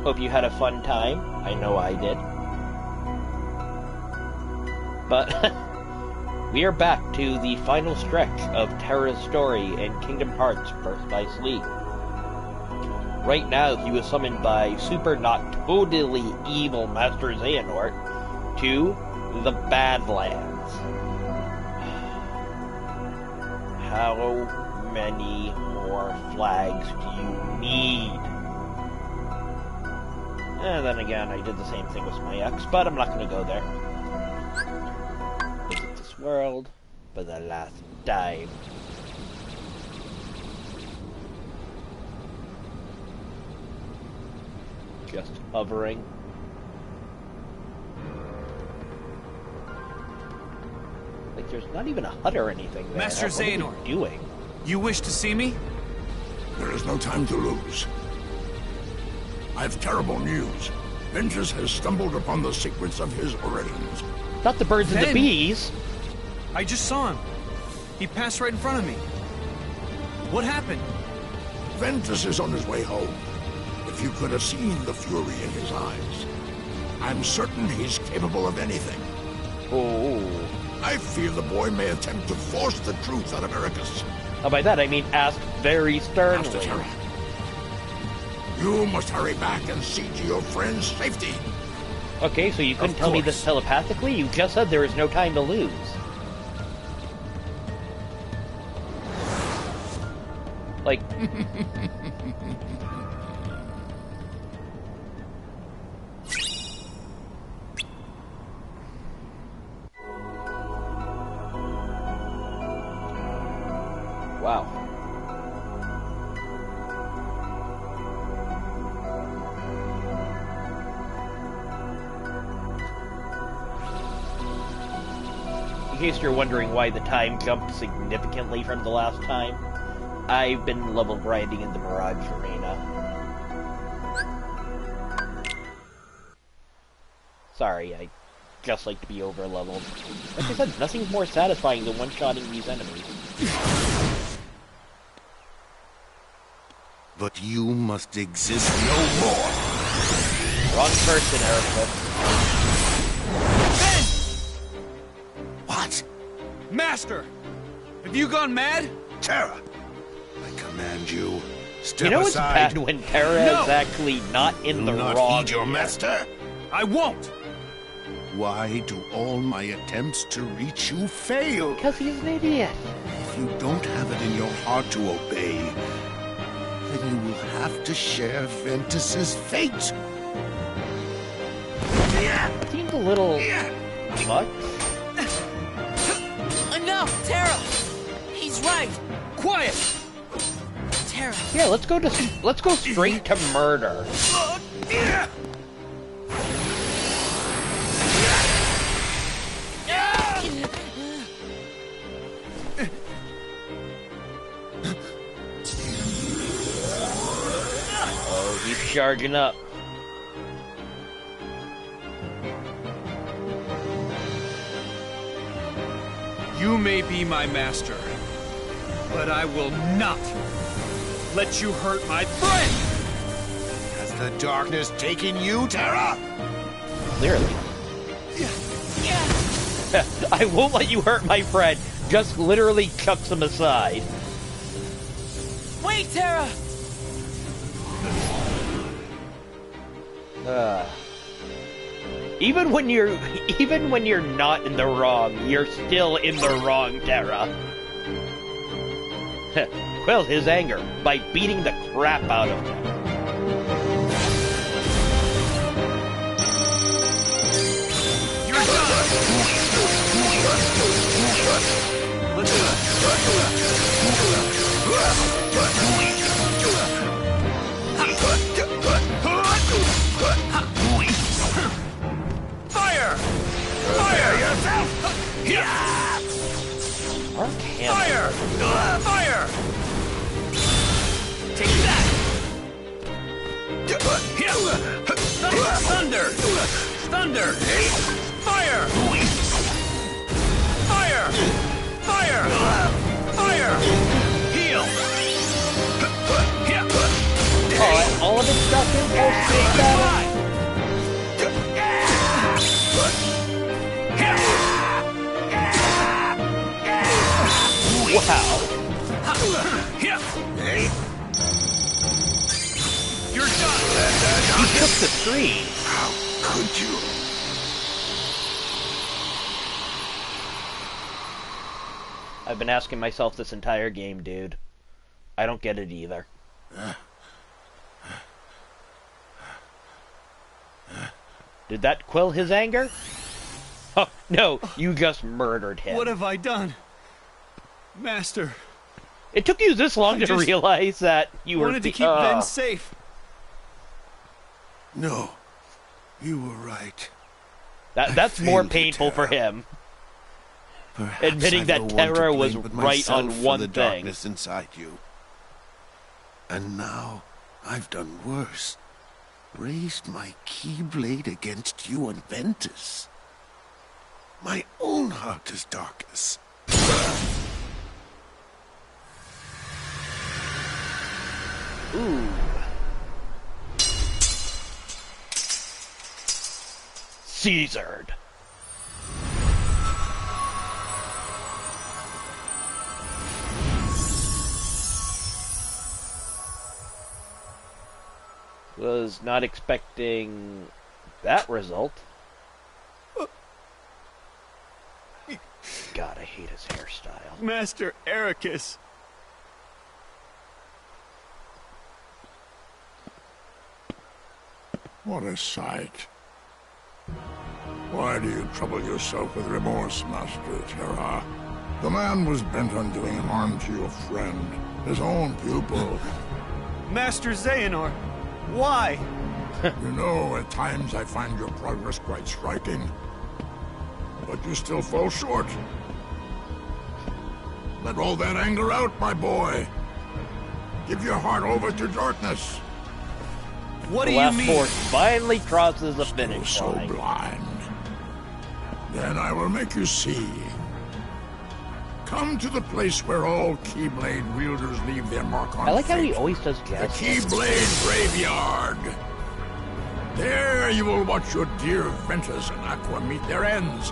Hope you had a fun time. I know I did. But we are back to the final stretch of Terra's story in Kingdom Hearts Birth by Sleep. Right now, he was summoned by super not totally evil Master Xehanort to the Badlands. How many more flags do you need? And then again, I did the same thing with my ex, but I'm not going to go there. Visit this world for the last time. Just hovering. Like, there's not even a hut or anything there. Master Xehanort, what are you doing? You wish to see me? There is no time to lose. I've terrible news. Ventus has stumbled upon the secrets of his origins. Not the birds and the bees. I just saw him. He passed right in front of me. What happened? Ventus is on his way home. If you could have seen the fury in his eyes. I'm certain he's capable of anything. Oh. I fear the boy may attempt to force the truth out of Ericus. Oh, by that I mean ask very sternly. Master Terra, you must hurry back and see to your friend's safety. Okay, so you couldn't tell me this telepathically? You just said there is no time to lose. Like... Wow. In case you're wondering why the time jumped significantly from the last time, I've been level grinding in the Mirage Arena. Sorry, I just like to be over-leveled. Like I said, nothing's more satisfying than one-shotting these enemies. But you must exist no more. Wrong person, Erica. Ben! What? Master! Have you gone mad? Terra! I command you, step You know it's aside. bad when Terra is actually not in the Do not wrong. heed your master. I won't! Why do all my attempts to reach you fail? Because he's an idiot. If you don't have it in your heart to obey, then you will have to share Ventus's fate. Seems a little much. Enough, Terra! He's right! Quiet! Terra! Yeah, let's go straight to murder. Oh, he's charging up. You may be my master, but I will not let you hurt my friend! Has the darkness taken you, Terra? Clearly. I won't let you hurt my friend. Just literally chucks him aside. Wait, Terra! Even when you're not in the wrong, you're still in the wrong, Terra. Quell his anger by beating the crap out of him. You're done! Let's go. Fire! Fire yourself! Fire! Fire! Take that! Thunder! Thunder! Fire! Fire! Fire! Fire! Heal! all of it stuck in post battle? Wow. You're done. You took the tree. How could you? I've been asking myself this entire game, dude. I don't get it either. Did that quell his anger? Oh, no, you just murdered him. What have I done? Master, It took you this long I to just realize that you were... wanted to keep Ven safe. No, you were right. That's more failed you, painful for Terra. him. Perhaps Admitting I've that no one to Terra blame was but right on myself for one the thing. darkness inside you. And now I've done worse. Raised my keyblade against you and Ventus. My own heart is darkness. Ooh. Caesared. Was not expecting that result. God, I hate his hairstyle. Master Ericus. What a sight. Why do you trouble yourself with remorse, Master Terra? The man was bent on doing harm to your friend, his own pupil. Master Xehanort. Why? You know, at times I find your progress quite striking. But you still fall short. Let all that anger out, my boy. Give your heart over to darkness. What The do you last mean? force finally crosses the Still finish so line. blind. Then I will make you see. Come to the place where all Keyblade wielders leave their mark on I like how he fate. always does The jazz. Keyblade Graveyard. There you will watch your dear Ventus and Aqua meet their ends.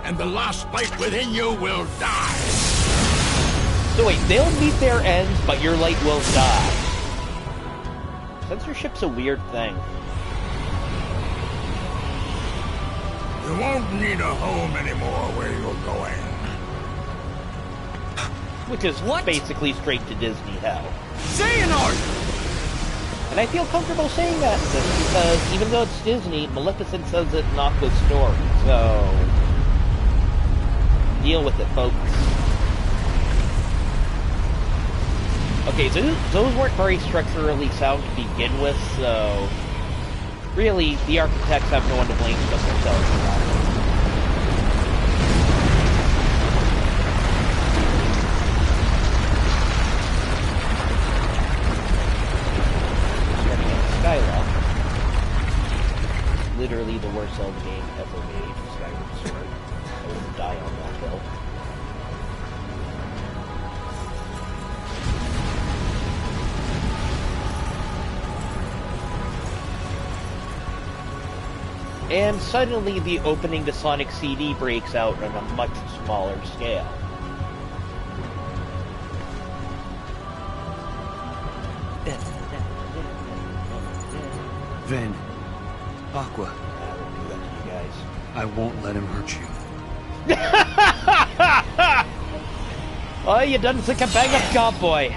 And the last light within you will die. So wait, they'll meet their ends, but your light will die. Censorship's a weird thing. You won't need a home anymore where you're going. Which is What? basically straight to Disney hell. Xehanort! And I feel comfortable saying that because even though it's Disney, Maleficent says it's not the story. So deal with it, folks. Okay, so those weren't very structurally sound to begin with, so really the architects have no one to blame but themselves for that. Skylock. Literally the worst Zelda game ever made, Skyward Sword. I would die on that hill. And suddenly the opening to Sonic CD breaks out on a much smaller scale. Ven. Aqua. I won't do that to you guys. I won't let him hurt you. Oh, you done such a bang-up job, boy.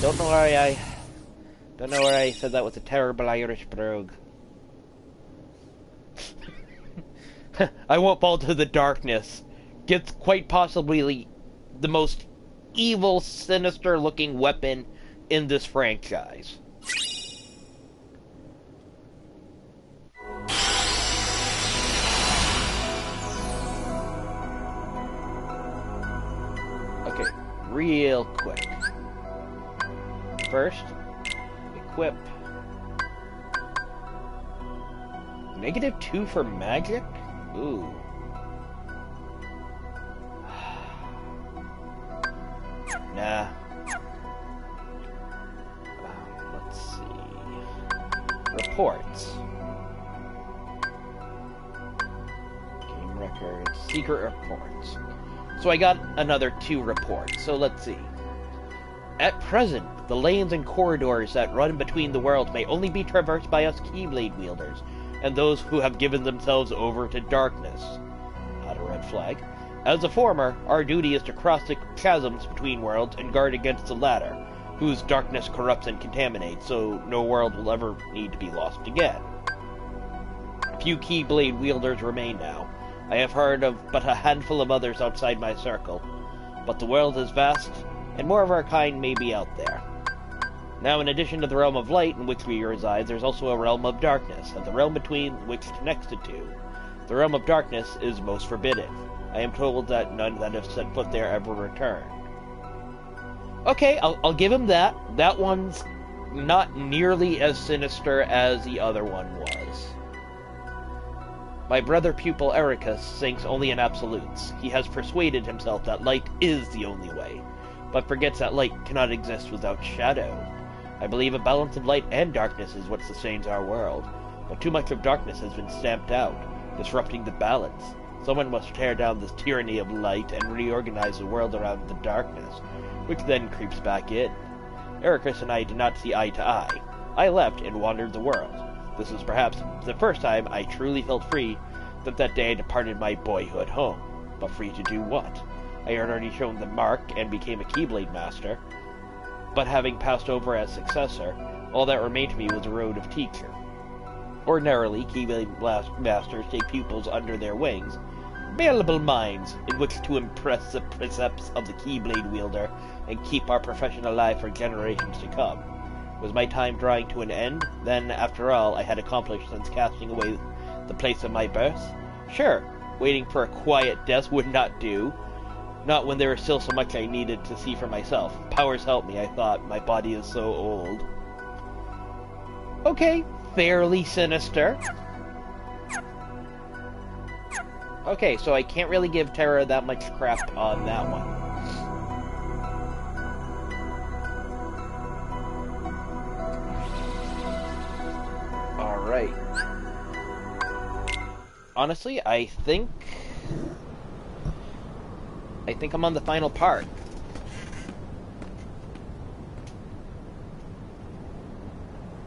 Don't know where I said that with a terrible Irish brogue. I won't fall to the darkness. Gets quite possibly the most evil, sinister-looking weapon in this franchise. Okay, real quick. First, equip. -2 for magic? Ooh. Nah. reports. Game records, secret reports. So I got another 2 reports, so let's see. At present, the lanes and corridors that run between the worlds may only be traversed by us Keyblade wielders, and those who have given themselves over to darkness. Not a red flag. As a former, our duty is to cross the chasms between worlds and guard against the latter, whose darkness corrupts and contaminates, so no world will ever need to be lost again. Few Keyblade wielders remain now. I have heard of but a handful of others outside my circle, but the world is vast, and more of our kind may be out there. Now, in addition to the realm of light in which we reside, there's also a realm of darkness, and the realm between which connects the two. The realm of darkness is most forbidden. I am told that none that have set foot there ever return. Okay, I'll give him that. That one's not nearly as sinister as the other one was. My brother pupil Ericus thinks only in absolutes. He has persuaded himself that light is the only way, but forgets that light cannot exist without shadow. I believe a balance of light and darkness is what sustains our world, but too much of darkness has been stamped out, disrupting the balance. Someone must tear down this tyranny of light and reorganize the world around the darkness, which then creeps back in. Ericus and I did not see eye to eye. I left and wandered the world. This was perhaps the first time I truly felt free since that day I departed my boyhood home. But free to do what? I had already shown the mark and became a Keyblade Master, but having passed over as successor, all that remained to me was a road of teacher. Ordinarily, Keyblade Masters take pupils under their wings, malleable minds in which to impress the precepts of the Keyblade wielder and keep our profession alive for generations to come. Was my time drawing to an end? Then, after all I had accomplished since casting away the place of my birth? Sure, waiting for a quiet death would not do. Not when there was still so much I needed to see for myself. Powers help me, I thought. My body is so old. Okay, fairly sinister. Okay, so I can't really give Terra that much crap on that one. Alright. Honestly, I think I'm on the final part.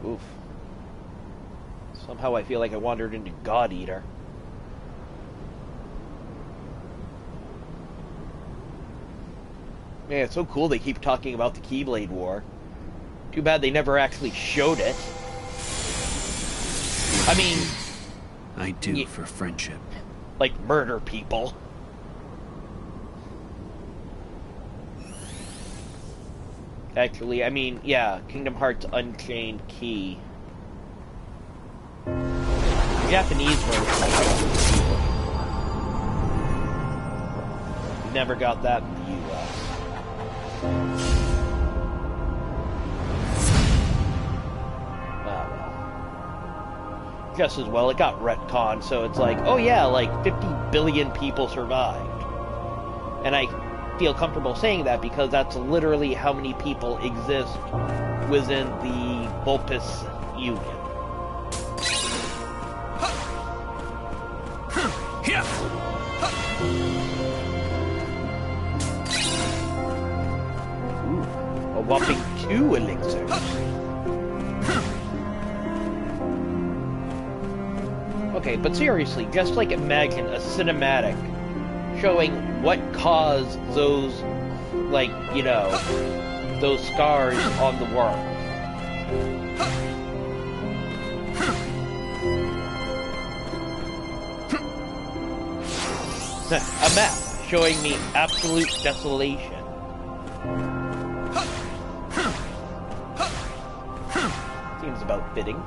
Oof. Somehow I feel like I wandered into God Eater. Man, it's so cool they keep talking about the Keyblade War. Too bad they never actually showed it. I mean, I do for friendship. Like murder people. Actually, I mean, yeah, Kingdom Hearts Unchained Key. The Japanese version. We never got that in the US. Just as well, it got retconned, so it's like, oh yeah, like 50 billion people survived. And I feel comfortable saying that because that's literally how many people exist within the Vulpes Union. Ooh, a whopping 2 elixirs. Okay, but seriously, just like imagine a cinematic showing what caused those, like, you know, those scars on the world. A map showing me absolute desolation. Seems about fitting.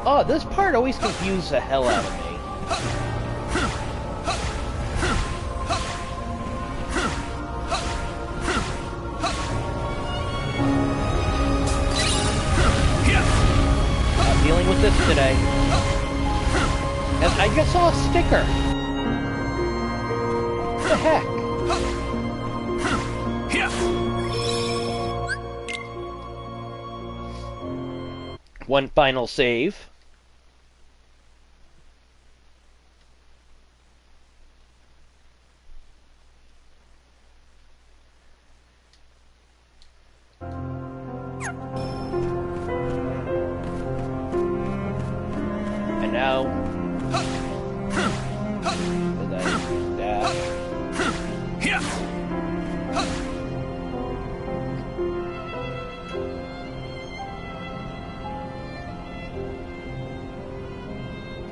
Oh, this part always confused the hell out of me. I'm dealing with this today. And I just saw a sticker. What the heck? One final save. And now,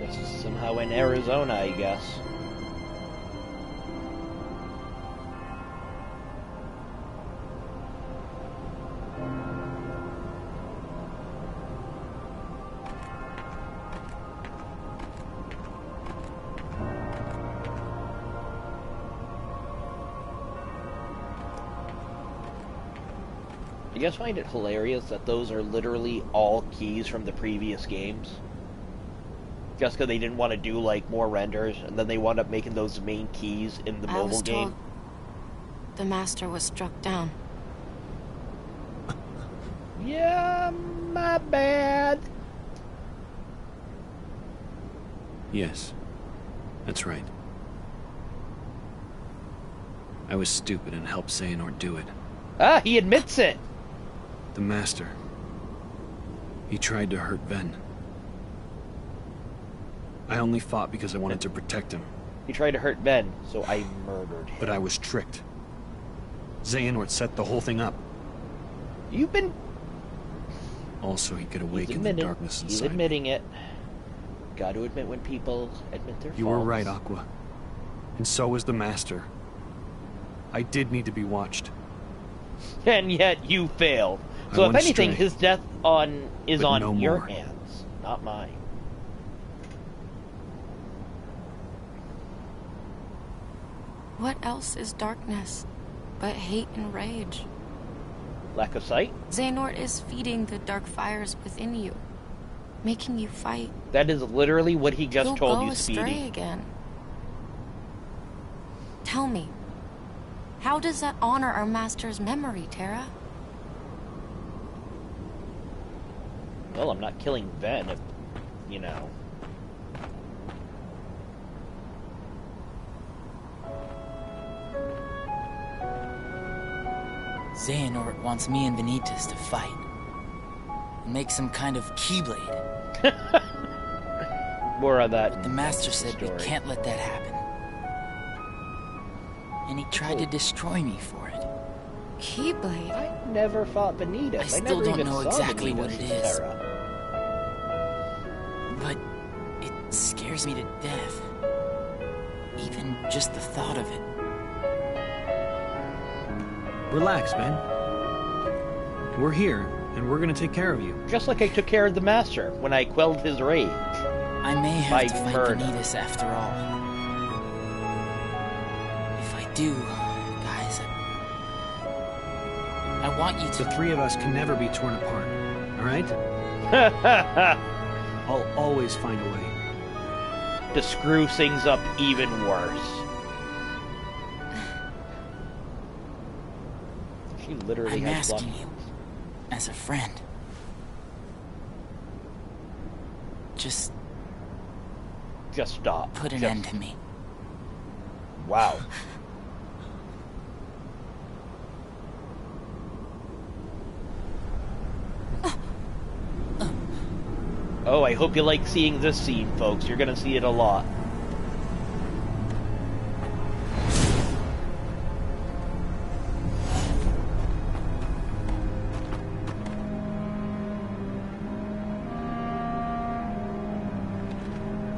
this is somehow in Arizona, I guess. You guys find it hilarious that those are literally all keys from the previous games? Just because they didn't want to do, like, more renders, and then they wound up making those main keys in the mobile game. Told the master was struck down. Yeah, my bad. Yes, that's right. I was stupid and helped Xehanort do it. Ah, he admits it! The master. He tried to hurt Ven. I only fought because I wanted to protect him. He tried to hurt Ben, so I murdered him. But I was tricked. Xehanort set the whole thing up. You've been... Also, he could awaken the darkness inside. He's admitting it. Got to admit when people admit their faults. You were right, Aqua. And so was the master. I did need to be watched. And yet you failed. So if anything, his death is on your hands, not mine. What else is darkness but hate and rage? Lack of sight? Xehanort is feeding the dark fires within you, making you fight. That is literally what he just told you, Speedy. You'll go astray again. Tell me, how does that honor our master's memory, Terra? Well, I'm not killing Ven, if, you know. Xehanort wants me and Vanitas to fight. And make some kind of keyblade. More on that. But the master said story. we can't let that happen. And he tried to destroy me for it. Keyblade? I never fought Vanitas. I still never don't even know saw exactly Vanitas what it in is. Terra. But it scares me to death. Even just the thought of it. Relax, man. We're here, and we're gonna take care of you. Just like I took care of the Master when I quelled his rage. I may have to fight murder. Vanitas after all. If I do, guys, I want you to... The three of us can never be torn apart, alright? I'll always find a way. To screw things up even worse. She literally I'm has asking you, as a friend. Just stop. put an end to me. Wow. Oh, I hope you like seeing this scene, folks. You're gonna see it a lot.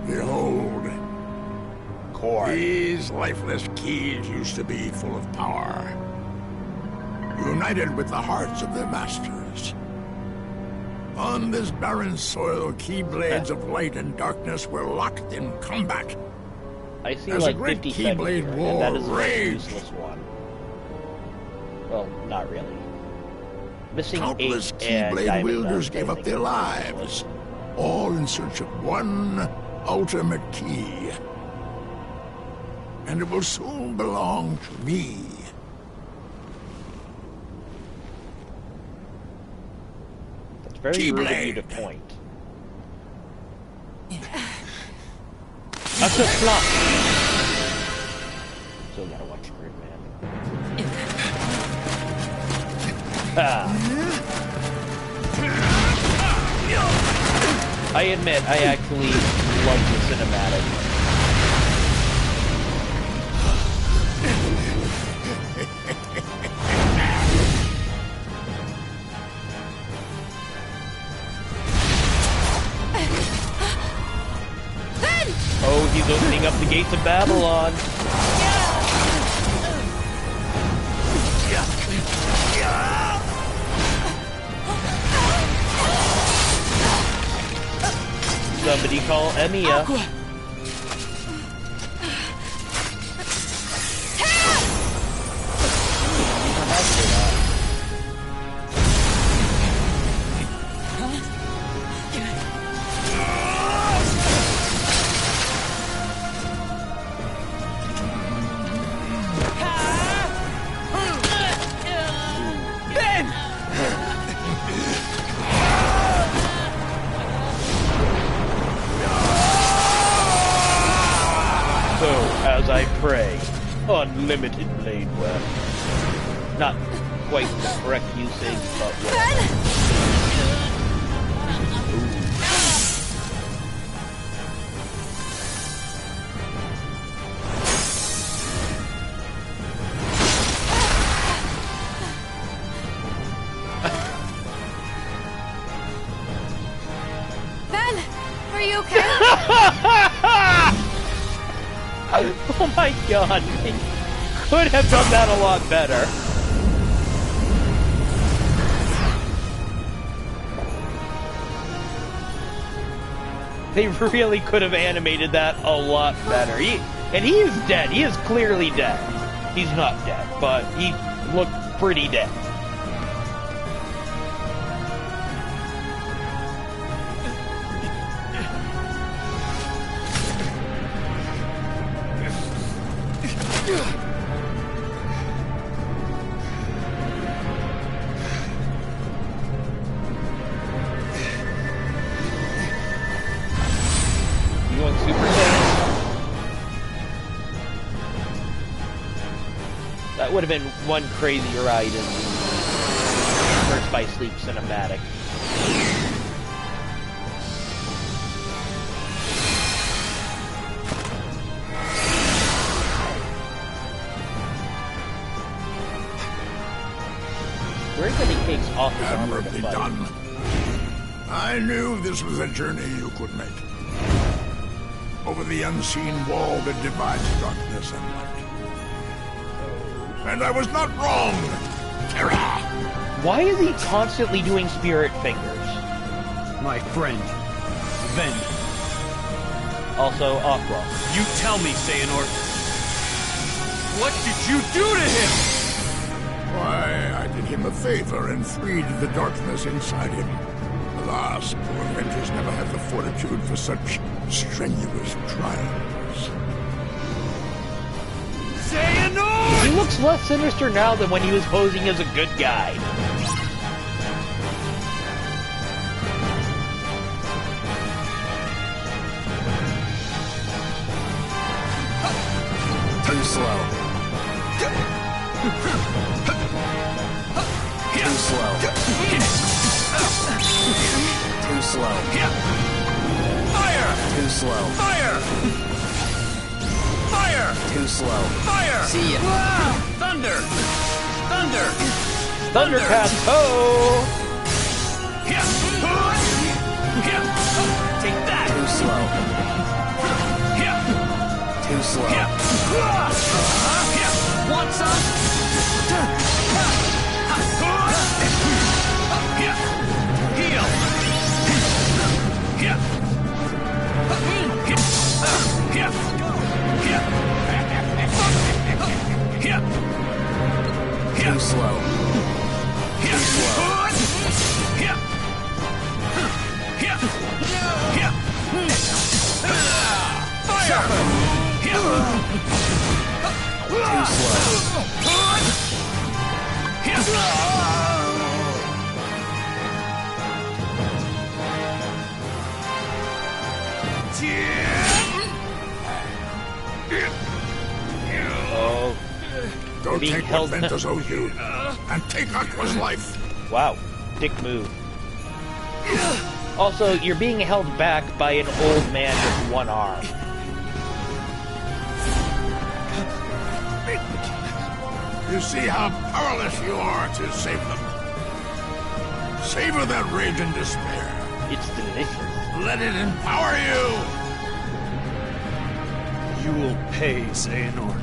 Behold, Core. these lifeless keys used to be full of power, united with the hearts of their masters. On this barren soil, keyblades of light and darkness were locked in combat. I see As a like great 50 seconds Keyblade here, and war that is the most raged. useless one. Well, not really. Missing Countless 8 and Keyblade Diamond wielders Dust, I gave up think their is lives, all in search of one ultimate key. And it will soon belong to me. That's very rude of you to point. That's a flop! Still gotta watch Gridman. I admit, I actually love the cinematic. Oh, he's opening up the gates of Babylon. Somebody call Emiya. As I pray, unlimited blade work. Not quite the correct usage, but whatever. Ben, are you okay? Oh my god, they could have done that a lot better. They really could have animated that a lot better. And he is dead. He is clearly dead. He's not dead, but he looked pretty dead. That would have been one crazy ride in the Birth by Sleep cinematic. Where's the cakes off his armor to fight? Done. I knew this was a journey you could make. Over the unseen wall that divides darkness and light. And I was not wrong, Terra! Why is he constantly doing spirit fingers? My friend, Ven. Also, Aqua. You tell me, Xehanort. What did you do to him? Why, I did him a favor and freed the darkness inside him. Alas, poor Ventus never had the fortitude for such strenuous trials. Xehanort! He looks less sinister now than when he was posing as a good guy. Too slow. Too slow. Too slow. Fire! Too slow. Fire! Fire! Too slow. Fire! See ya. Thunder! Thunder! Thundercat! Oh! Take that! Too slow. Too slow. Want some? Heal! Too slow. Too slow. Fire! Too slow. being take held... what Ventus owes you, and take Aqua's life. Wow, dick move. Also, you're being held back by an old man with one arm. You see how powerless you are to save them. Savor that rage and despair. It's delicious. Let it empower you. You will pay, Xehanort.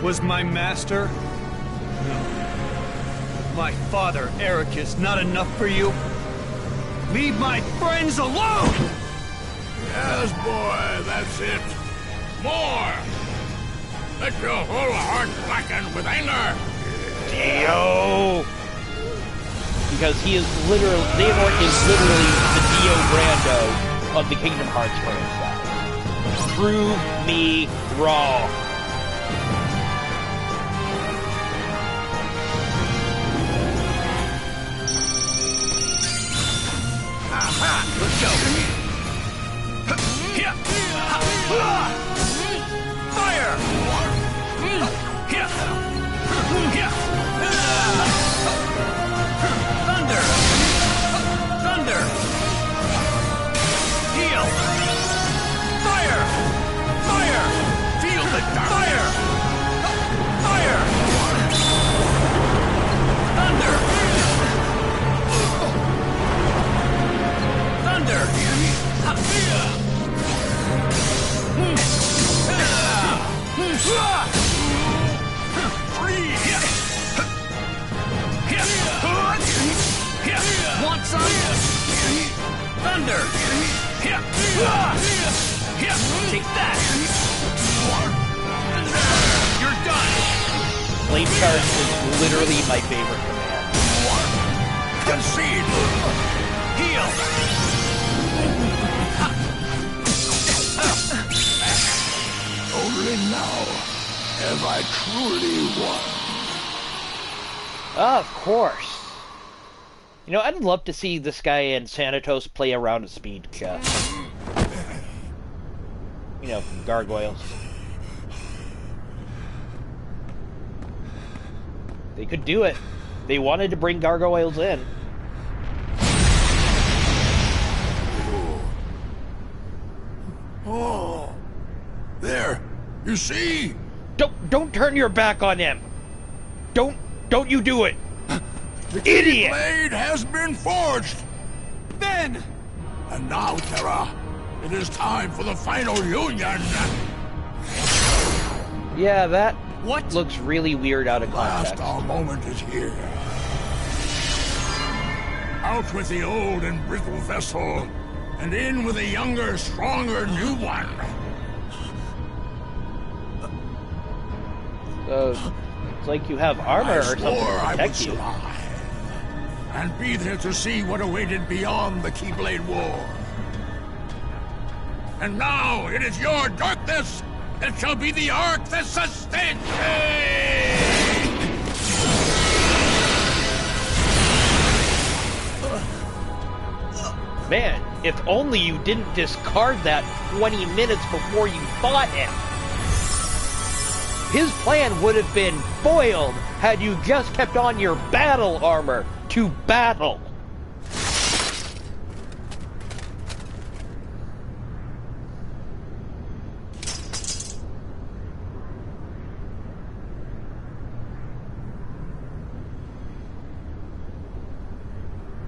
Was my master? No. My father, Eric, is not enough for you? Leave my friends alone! Yes, boy, that's it. More! Let your whole heart blacken with anger! Dio! Because he is literally... Xehanort is literally the Dio Brando of the Kingdom Hearts franchise. Prove me wrong. Aha! Let's go! Fire! Thunder! Thunder! Heal! Fire! Fire! Feel the dark! Fire! Fire! Thunder! Thunder! Want some? Thunder! Take that! You're done! Flame Charge is literally my favorite command. Concede! Heal! Only now have I truly won. Of course. You know, I'd love to see this guy and Sanitos play around a speed cut. You know, gargoyles. They could do it. They wanted to bring gargoyles in. Oh, there, you see? Don't turn your back on him. Don't you do it. The Idiot! blade has been forged. Then! And now, Terra, it is time for the final union. Yeah, that What? looks really weird out of Last context. our moment is here. Out with the old and brittle vessel, and in with a younger, stronger new one. It's like you have armor I or something swore to I would protect you. survive, and be there to see what awaited beyond the Keyblade War. And now it is your darkness that shall be the arc that sustains me! Man, if only you didn't discard that 20 minutes before you fought him. His plan would have been foiled had you just kept on your battle armor to battle.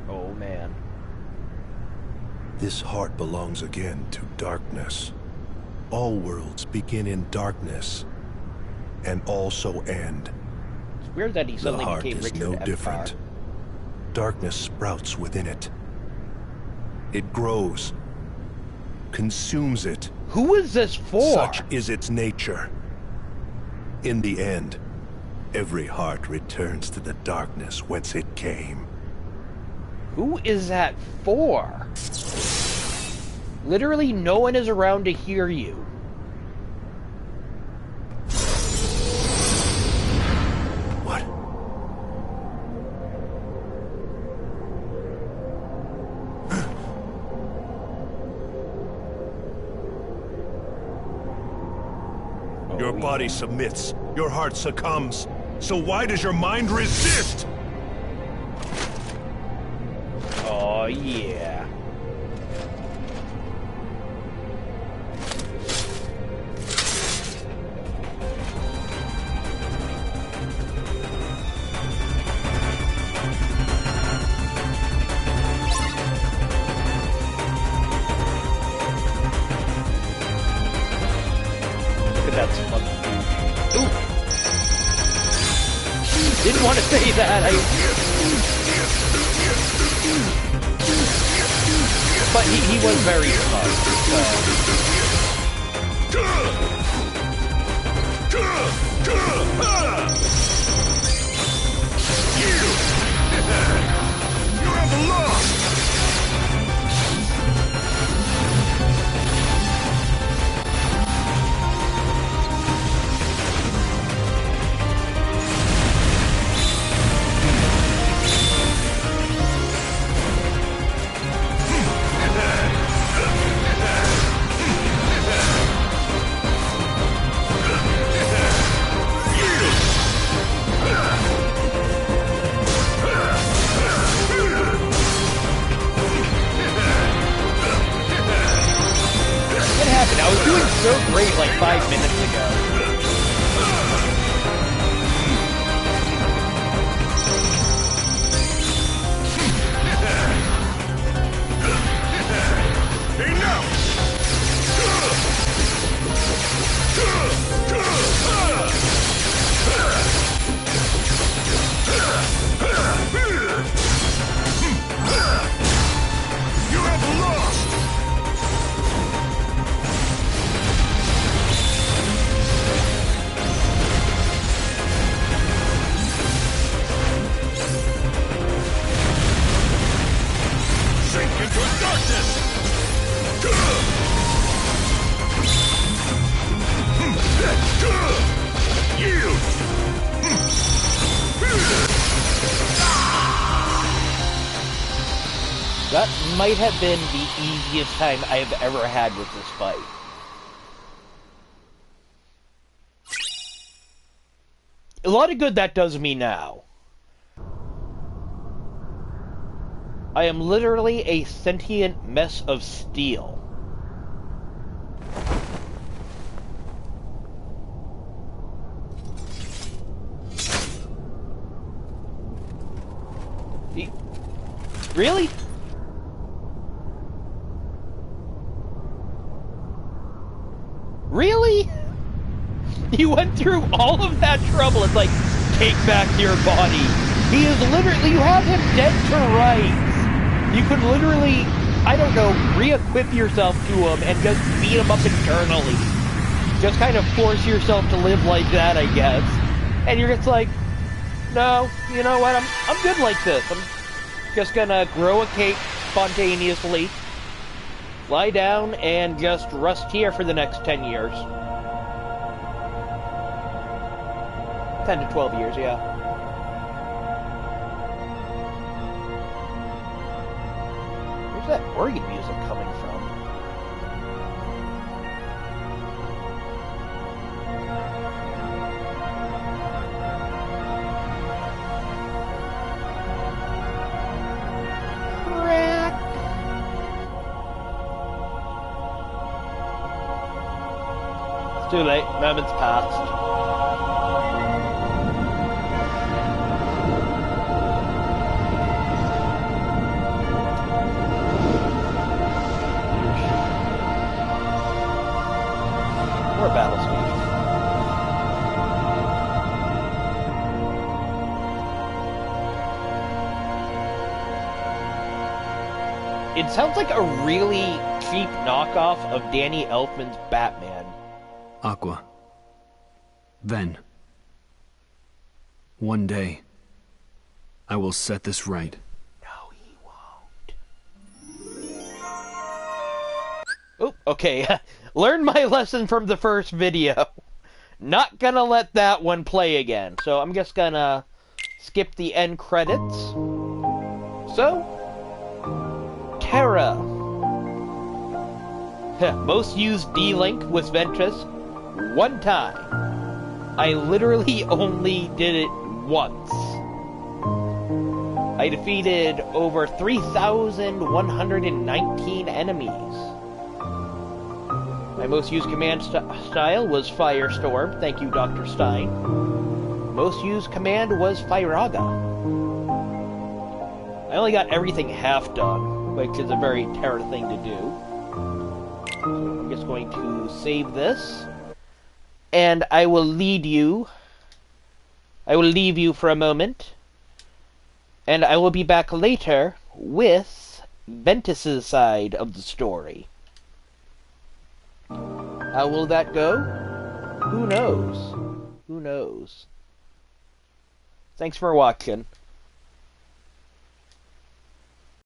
Oh man. This heart belongs again to darkness. All worlds begin in darkness, and also end. It's weird that he The suddenly heart became is Richard no Epcar. different. Darkness sprouts within it. It grows, consumes it. Who is this for? Such is its nature. In the end, every heart returns to the darkness whence it came. Who is that for? Literally no one is around to hear you. What? Your body submits, your heart succumbs. So why does your mind resist? Oh, yeah. That's fun. Ooh. Didn't want to say that. But he was very smart. You have lost! I was doing so great like 5 minutes ago. You have lost! Sink into darkness! Yield! That might have been the easiest time I have ever had with this fight. A lot of good that does me now. I am literally a sentient mess of steel. Really? Really? You went through all of that trouble. It's like, take back your body. He is literally, you have him dead to rights. You could literally, I don't know, re-equip yourself to him and just beat him up internally. Just kind of force yourself to live like that, I guess. And you're just like, no, you know what, I'm good like this. I'm just gonna grow a cape spontaneously, lie down, and just rest here for the next 10 years. 10 to 12 years, yeah. Where's that organ music coming from? Crack! It's too late. Moment's passed. More battle speed. It sounds like a really cheap knockoff of Danny Elfman's Batman. Aqua. Ven. One day, I will set this right. No, he won't. Oh, okay. Learn my lesson from the first video. Not gonna let that one play again. So I'm just gonna skip the end credits. So, Terra. Most used D-Link with Ventress. One time. I literally only did it once. I defeated over 3,119 enemies. My most used command style was Firestorm. Thank you, Dr. Stein. Most used command was Firaga. I only got everything half done, which is a very Terra thing to do. So I'm just going to save this. And I will leave you for a moment. And I will be back later with Ventus's side of the story. How will that go? Who knows? Who knows? Thanks for watching.